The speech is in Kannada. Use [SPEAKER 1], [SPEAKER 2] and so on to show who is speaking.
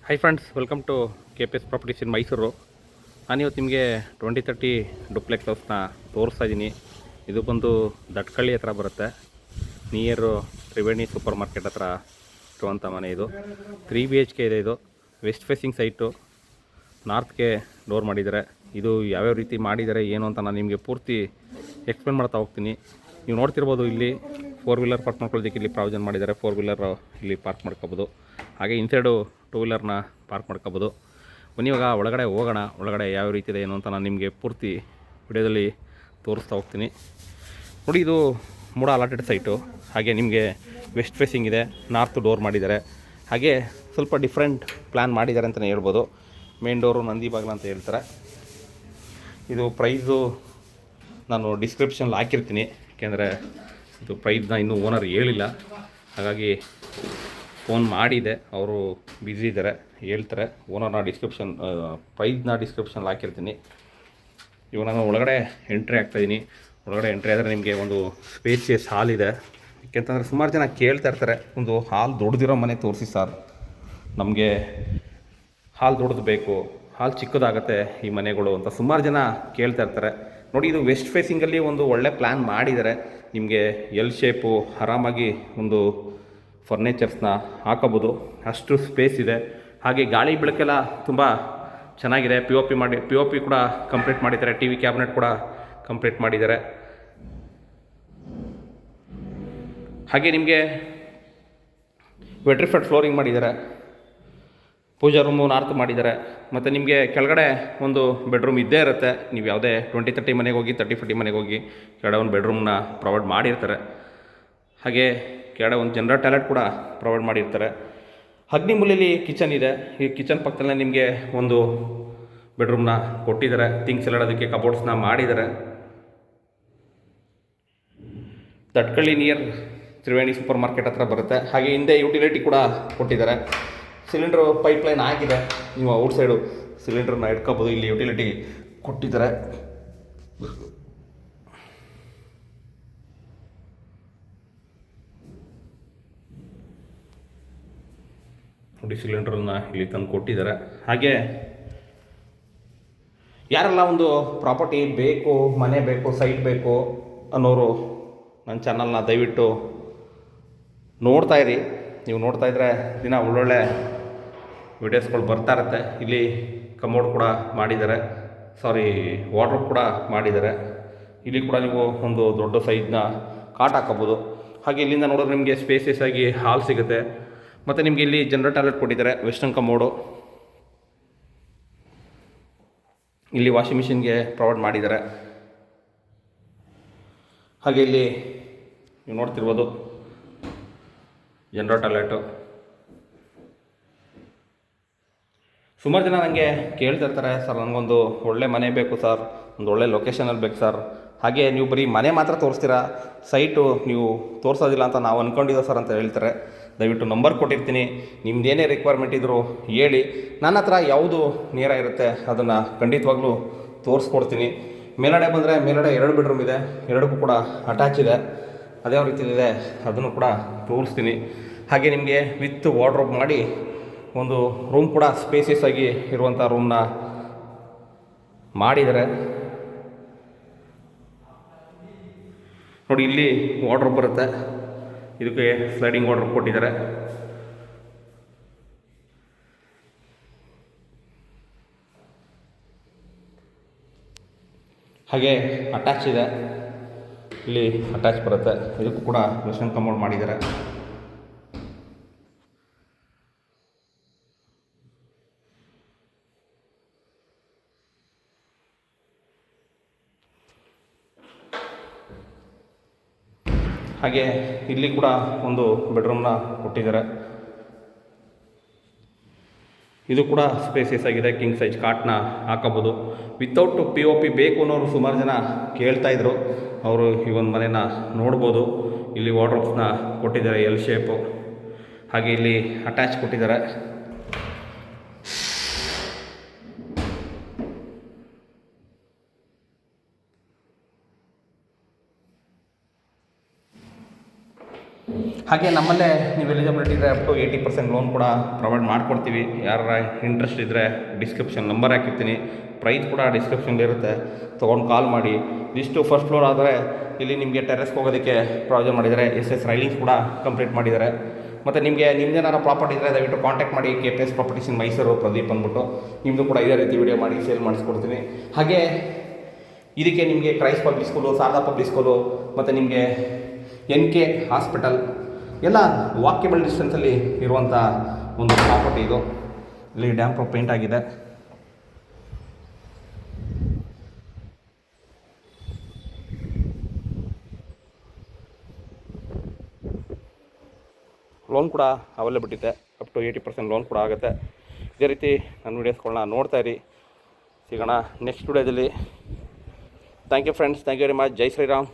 [SPEAKER 1] High friends, welcome to KPS properties in Mysuru. ನಾನಿವತ್ತು ನಿಮಗೆ 2030 ಡುಪ್ಲೆಕ್ಸ್ ಹೌಸ್ನ ತೋರಿಸ್ತಾ ಇದ್ದೀನಿ. ಇದು ಬಂದು ದಟ್ಕಳ್ಳಿ ಹತ್ರ ಬರುತ್ತೆ. ನಿಯರು ತ್ರಿವೇಣಿ ಸೂಪರ್ ಮಾರ್ಕೆಟ್ ಹತ್ರ ಇರುವಂಥ ಮನೆ ಇದು. 3 BHK ಇದೆ. ಇದು ವೆಸ್ಟ್ ಫೇಸಿಂಗ್ ಸೈಟು, ನಾರ್ತ್ಗೆ ಡೋರ್ ಮಾಡಿದ್ದಾರೆ. ಇದು ಯಾವ್ಯಾವ ರೀತಿ ಮಾಡಿದ್ದಾರೆ ಏನು ಅಂತ ನಾನು ನಿಮಗೆ ಪೂರ್ತಿ ಎಕ್ಸ್ಪ್ಲೇನ್ ಮಾಡ್ತಾ ಹೋಗ್ತೀನಿ. ನೀವು ನೋಡ್ತಿರ್ಬೋದು, ಇಲ್ಲಿ 4 ವೀಲರ್ ಪಾರ್ಕ್ ಮಾಡ್ಕೊಳ್ಳೋದಕ್ಕೆ ಇಲ್ಲಿ ಪ್ರಾವಿಷನ್ ಮಾಡಿದ್ದಾರೆ. 4 ವೀಲರ್ ಇಲ್ಲಿ ಪಾರ್ಕ್ ಮಾಡ್ಕೋಬೋದು. ಹಾಗೆ ಇನ್ಸೈಡು 2 ವೀಲರ್ನ ಪಾರ್ಕ್ ಮಾಡ್ಕೋಬೋದು. ಬನ್ನಿ ಇವಾಗ ಒಳಗಡೆ ಹೋಗೋಣ. ಒಳಗಡೆ ಯಾವ ರೀತಿ ಇದೆ ಏನು ಅಂತ ನಾನು ನಿಮಗೆ ಪೂರ್ತಿ ವಿಡಿಯೋದಲ್ಲಿ ತೋರಿಸ್ತಾ ಹೋಗ್ತೀನಿ. ನೋಡಿ, ಇದು ಮೂಡ ಅಲಾಟೆಡ್ ಸೈಟು. ಹಾಗೆ ನಿಮಗೆ ವೆಸ್ಟ್ ಫೇಸಿಂಗ್ ಇದೆ, ನಾರ್ತ್ ಡೋರ್ ಮಾಡಿದ್ದಾರೆ. ಹಾಗೆ ಸ್ವಲ್ಪ ಡಿಫ್ರೆಂಟ್ ಪ್ಲ್ಯಾನ್ ಮಾಡಿದ್ದಾರೆ ಅಂತಲೇ ಹೇಳ್ಬೋದು. ಮೇನ್ ಡೋರು ನಂದಿ ಬಾಗಿಲು ಅಂತ ಹೇಳ್ತಾರೆ. ಇದು ಪ್ರೈಸು ನಾನು ಡಿಸ್ಕ್ರಿಪ್ಷನ್ಲಿ ಹಾಕಿರ್ತೀನಿ, ಯಾಕೆಂದರೆ ಇದು ಪ್ರೈಸ್ನ ಇನ್ನೂ ಓನರ್ ಹೇಳಿಲ್ಲ. ಹಾಗಾಗಿ ಫೋನ್ ಮಾಡಿದೆ, ಅವರು ಬ್ಯುಸಿ ಇದ್ದಾರೆ, ಹೇಳ್ತಾರೆ. ಓನರ್ನ ಪ್ರೈಸ್ನ ಡಿಸ್ಕ್ರಿಪ್ಷನ್ಲಿ ಹಾಕಿರ್ತೀನಿ. ಇವಾಗ ನಾನು ಒಳಗಡೆ ಎಂಟ್ರಿ ಆಗ್ತಾಯಿದ್ದೀನಿ. ಒಳಗಡೆ ಎಂಟ್ರಿ ಆದರೆ ನಿಮಗೆ ಒಂದು ಸ್ಪೇಸಿಯಸ್ ಹಾಲ್ ಇದೆ. ಯಾಕೆಂತಂದರೆ ಸುಮಾರು ಜನ ಕೇಳ್ತಾ ಇರ್ತಾರೆ, ಒಂದು ಹಾಲ್ ದೊಡ್ಡದಿರೋ ಮನೆ ತೋರಿಸಿ ಸರ್, ನಮಗೆ ಹಾಲ್ ದೊಡ್ಡದು ಬೇಕು, ಹಾಲ್ ಚಿಕ್ಕದಾಗತ್ತೆ ಈ ಮನೆಗಳು ಅಂತ ಸುಮಾರು ಜನ ಕೇಳ್ತಾ ಇರ್ತಾರೆ. ನೋಡಿ, ಇದು ವೆಸ್ಟ್ ಫೇಸಿಂಗಲ್ಲಿ ಒಂದು ಒಳ್ಳೆ ಪ್ಲ್ಯಾನ್ ಮಾಡಿದ್ದಾರೆ. ನಿಮಗೆ ಎಲ್ ಶೇಪು ಆರಾಮಾಗಿ ಒಂದು ಫರ್ನಿಚರ್ಸ್ನ ಹಾಕೋಬೋದು, ಅಷ್ಟು ಸ್ಪೇಸ್ ಇದೆ. ಹಾಗೆ ಗಾಳಿ ಬೆಳಕೆಲ್ಲ ತುಂಬ ಚೆನ್ನಾಗಿದೆ. POP ಕೂಡ ಕಂಪ್ಲೀಟ್ ಮಾಡಿದ್ದಾರೆ. TV ಕ್ಯಾಬಿನೆಟ್ ಕೂಡ ಕಂಪ್ಲೀಟ್ ಮಾಡಿದ್ದಾರೆ. ಹಾಗೆ ನಿಮಗೆ ವೆಟ್ರಿಫೈಡ್ ಫ್ಲೋರಿಂಗ್ ಮಾಡಿದ್ದಾರೆ. ಪೂಜಾ ರೂಮು ನಾರ್ತ್ ಮಾಡಿದ್ದಾರೆ. ಮತ್ತು ನಿಮಗೆ ಕೆಳಗಡೆ ಒಂದು ಬೆಡ್ರೂಮ್ ಇದ್ದೇ ಇರುತ್ತೆ. ನೀವು ಯಾವುದೇ 20-30 ಮನೆಗೆ ಹೋಗಿ, 30-40 ಮನೆಗೆ ಹೋಗಿ ಕೆಳಗಡೆ ಒಂದು ಬೆಡ್ರೂಮ್ನ ಪ್ರೊವೈಡ್ ಮಾಡಿರ್ತಾರೆ. ಹಾಗೆ ಕೆಳಗಡೆ ಒಂದು ಜನರಲ್ ಟಾಯ್ಲೆಟ್ ಕೂಡ ಪ್ರೊವೈಡ್ ಮಾಡಿರ್ತಾರೆ. ಅಗ್ನಿಮೂಲೆಯಲ್ಲಿ ಕಿಚನ್ ಇದೆ. ಈ ಕಿಚನ್ ಪಕ್ಕದಲ್ಲೇ ನಿಮಗೆ ಒಂದು ಬೆಡ್ರೂಮ್ನ ಕೊಟ್ಟಿದ್ದಾರೆ. ಥಿಂಗ್ಸ್ ಎಲ್ಲ ಇಡೋದಕ್ಕೆ ಕಬೋರ್ಡ್ಸ್ನ ಮಾಡಿದ್ದಾರೆ. ದಟ್ಕಳ್ಳಿ ನಿಯರ್ ತ್ರಿವೇಣಿ ಸೂಪರ್ ಮಾರ್ಕೆಟ್ ಹತ್ರ ಬರುತ್ತೆ. ಹಾಗೆ ಹಿಂದೆ ಯುಟಿಲಿಟಿ ಕೂಡ ಕೊಟ್ಟಿದ್ದಾರೆ. ಸಿಲಿಂಡ್ರು ಪೈಪ್ಲೈನ್ ಆಗಿದೆ. ನೀವು ಔಟ್ಸೈಡು ಸಿಲಿಂಡ್ರನ್ನ ಇಟ್ಕೋಬೋದು. ಇಲ್ಲಿ ಯುಟಿಲಿಟಿ ಕೊಟ್ಟಿದ್ದಾರೆ. ನೋಡಿ, ಸಿಲಿಂಡ್ರನ್ನ ಇಲ್ಲಿ ತಂದು ಕೊಟ್ಟಿದ್ದಾರೆ. ಹಾಗೆ ಯಾರೆಲ್ಲ ಒಂದು ಪ್ರಾಪರ್ಟಿ ಬೇಕು, ಮನೆ ಬೇಕು, ಸೈಟ್ ಬೇಕು ಅನ್ನೋರು ನನ್ನ ಚಾನಲ್ನ ದಯವಿಟ್ಟು ನೋಡ್ತಾ ಇರಿ. ನೀವು ನೋಡ್ತಾ ಇದ್ದರೆ ದಿನ ಒಳ್ಳೊಳ್ಳೆ ವಿಡಿಯೋಸ್ಗಳು ಬರ್ತಾ ಇರುತ್ತೆ. ಇಲ್ಲಿ ಕಮೋಡ್ ಕೂಡ ಮಾಡಿದ್ದಾರೆ, ವಾರ್ಡ್ರೋಬ್ ಕೂಡ ಮಾಡಿದ್ದಾರೆ. ಇಲ್ಲಿ ಕೂಡ ನೀವು ಒಂದು ದೊಡ್ಡ ಸೈಜ್ನ ಕಾಟ್ ಹಾಕೋಬೋದು. ಹಾಗೆ ಇಲ್ಲಿಂದ ನೋಡಿದ್ರೆ ನಿಮಗೆ ಸ್ಪೇಸಿಯಸ್ ಆಗಿ ಹಾಲ್ ಸಿಗುತ್ತೆ. ಮತ್ತು ನಿಮಗೆ ಇಲ್ಲಿ ಜನರಲ್ ಟಾಯ್ಲೆಟ್ ಕೊಟ್ಟಿದ್ದಾರೆ, ವೆಸ್ಟರ್ನ್ ಕಮೋಡು. ಇಲ್ಲಿ ವಾಷಿಂಗ್ ಮಿಷಿನ್ಗೆ ಪ್ರೊವೈಡ್ ಮಾಡಿದ್ದಾರೆ. ಹಾಗೆ ಇಲ್ಲಿ ನೀವು ನೋಡ್ತಿರ್ಬೋದು ಜನರಲ್ ಟಾಯ್ಲೆಟು. ಸುಮಾರು ಜನ ನನಗೆ ಕೇಳ್ತಿರ್ತಾರೆ, ಸರ್ ನನಗೊಂದು ಒಳ್ಳೆ ಮನೆ ಬೇಕು ಸರ್, ಒಂದು ಒಳ್ಳೆ ಲೊಕೇಶನಲ್ಲಿ ಬೇಕು ಸರ್. ಹಾಗೆ ನೀವು ಬರೀ ಮನೆ ಮಾತ್ರ ತೋರಿಸ್ತೀರಾ, ಸೈಟು ನೀವು ತೋರಿಸೋದಿಲ್ಲ ಅಂತ ನಾವು ಅಂದ್ಕೊಂಡಿದ್ದೋ ಸರ್ ಅಂತ ಹೇಳ್ತಾರೆ. ದಯವಿಟ್ಟು ನಂಬರ್ ಕೊಟ್ಟಿರ್ತೀನಿ, ನಿಮ್ಮದೇನೇ ರಿಕ್ವೈರ್ಮೆಂಟ್ ಇದ್ದರೂ ಹೇಳಿ. ನನ್ನ ಹತ್ರ ಯಾವುದು ನೇರ ಇರುತ್ತೆ ಅದನ್ನು ಖಂಡಿತವಾಗ್ಲೂ ತೋರಿಸ್ಕೊಡ್ತೀನಿ. ಮೇಲ್ಗಡೆ ಬಂದರೆ ಮೇಲ್ಗಡೆ 2 ಬೆಡ್ರೂಮ್ ಇದೆ, 2ಕ್ಕೂ ಕೂಡ ಅಟ್ಯಾಚ್ ಇದೆ. ಅದೇ ರೀತಿ ಇದೆ, ಅದನ್ನು ಕೂಡ ತೋರಿಸ್ತೀನಿ. ಹಾಗೆ ನಿಮಗೆ ವಿತ್ ವಾರ್ಡ್ರೋಬ್ ಮಾಡಿ ಒಂದು ರೂಮ್ ಕೂಡ ಸ್ಪೇಸಿಯಸ್ ಆಗಿ ಇರುವಂಥ ರೂಮ್ನ ಮಾಡಿದ್ದಾರೆ. ನೋಡಿ, ಇಲ್ಲಿ ವಾರ್ಡ್ರೋಬ್ ಬರುತ್ತೆ. ಇದಕ್ಕೆ ಸ್ಲೈಡಿಂಗ್ ವಾರ್ಡ್ರೋಬ್ ಕೊಟ್ಟಿದ್ದಾರೆ. ಹಾಗೆ ಅಟ್ಯಾಚ್ ಇದೆ, ಇಲ್ಲಿ ಅಟ್ಯಾಚ್ ಬರುತ್ತೆ. ಇದಕ್ಕೂ ಕೂಡ ವೆಸ್ಟರ್ನ್ ಕಮೋಡ್ ಮಾಡಿದ್ದಾರೆ. ಹಾಗೆ ಇಲ್ಲಿ ಕೂಡ ಒಂದು ಬೆಡ್ರೂಮ್ನ ಕೊಟ್ಟಿದ್ದಾರೆ. ಇದು ಕೂಡ ಸ್ಪೇಸಿಯಸ್ ಆಗಿದೆ. ಕಿಂಗ್ ಸೈಜ್ ಕಾಟ್ನ ಹಾಕೋಬೋದು. ವಿತೌಟ್ POP ಬೇಕು ಅನ್ನೋರು ಸುಮಾರು ಜನ ಕೇಳ್ತಾಯಿದ್ರು. ಅವರು ಈ ಒಂದು ಮನೆನ ನೋಡ್ಬೋದು. ಇಲ್ಲಿ ವಾರ್ಡ್ರೋಬ್ಸ್ನ ಕೊಟ್ಟಿದ್ದಾರೆ, ಎಲ್ ಶೇಪು. ಹಾಗೆ ಇಲ್ಲಿ ಅಟ್ಯಾಚ್ ಕೊಟ್ಟಿದ್ದಾರೆ. ಹಾಗೆ ನಮ್ಮಲ್ಲೇ ನೀವು ಎಲಿಜಿಬಿಲಿಟಿ ಇದ್ದರೆ ಅಪ್ ಟು 80% ಲೋನ್ ಕೂಡ ಪ್ರೊವೈಡ್ ಮಾಡಿಕೊಡ್ತೀವಿ. ಯಾರ ಇಂಟ್ರೆಸ್ಟ್ ಇದ್ದರೆ ಡಿಸ್ಕ್ರಿಪ್ಷನ್ ನಂಬರ್ ಹಾಕಿರ್ತೀನಿ, ಪ್ರೈಸ್ ಕೂಡ ಡಿಸ್ಕ್ರಿಪ್ಷನ್ಲಿರುತ್ತೆ, ತೊಗೊಂಡು ಕಾಲ್ ಮಾಡಿ. ಇಷ್ಟು ಫಸ್ಟ್ ಫ್ಲೋರ್ ಆದರೆ ಇಲ್ಲಿ ನಿಮಗೆ ಟೆರೆಸ್ಗೆ ಹೋಗೋದಕ್ಕೆ ಪ್ರಾವಿಷನ್ ಮಾಡಿದ್ದಾರೆ. ರೈಲಿಂಗ್ಸ್ ಕೂಡ ಕಂಪ್ಲೀಟ್ ಮಾಡಿದ್ದಾರೆ. ಮತ್ತು ನಿಮಗೆ ನಿಮ್ಮದೇನಾರು ಪ್ರಾಪರ್ಟಿ ಇದ್ದರೆ ದಯವಿಟ್ಟು ಕಾಂಟ್ಯಾಕ್ಟ್ ಮಾಡಿ. KPS properties in Mysuru, Pradeep ಅಂದ್ಬಿಟ್ಟು. ನಿಮ್ಮದು ಕೂಡ ಇದೇ ರೀತಿ ವಿಡಿಯೋ ಮಾಡಿ ಸೇಲ್ ಮಾಡಿಸ್ಕೊಡ್ತೀನಿ. ಹಾಗೆ ಇದಕ್ಕೆ ನಿಮಗೆ Christ public school, Sharada public school ಮತ್ತು ನಿಮಗೆ NK ಹಾಸ್ಪಿಟಲ್ ಎಲ್ಲ ವಾಕೇಬಲ್ ಡಿಸ್ಟೆನ್ಸಲ್ಲಿ ಇರುವಂಥ ಒಂದು ಪ್ರಾಪರ್ಟಿ ಇದು. ಇಲ್ಲಿ ಡ್ಯಾಮ್ ಪ್ರೂಫ್ ಪೇಂಟ್ ಆಗಿದೆ. ಲೋನ್ ಕೂಡ ಅವೈಲೇಬಲ್ ಇದೆ. ಅಪ್ ಟು 80% ಲೋನ್ ಕೂಡ ಆಗುತ್ತೆ. ಇದೇ ರೀತಿ ನನ್ನ ವೀಡಿಯೋಸ್ಗಳನ್ನ ನೋಡ್ತಾ ಇರಿ. ಸಿಗೋಣ ನೆಕ್ಸ್ಟ್ ವಿಡಿಯೋದಲ್ಲಿ. Thank you friends, thank you very much. ಜೈ ಶ್ರೀರಾಮ್.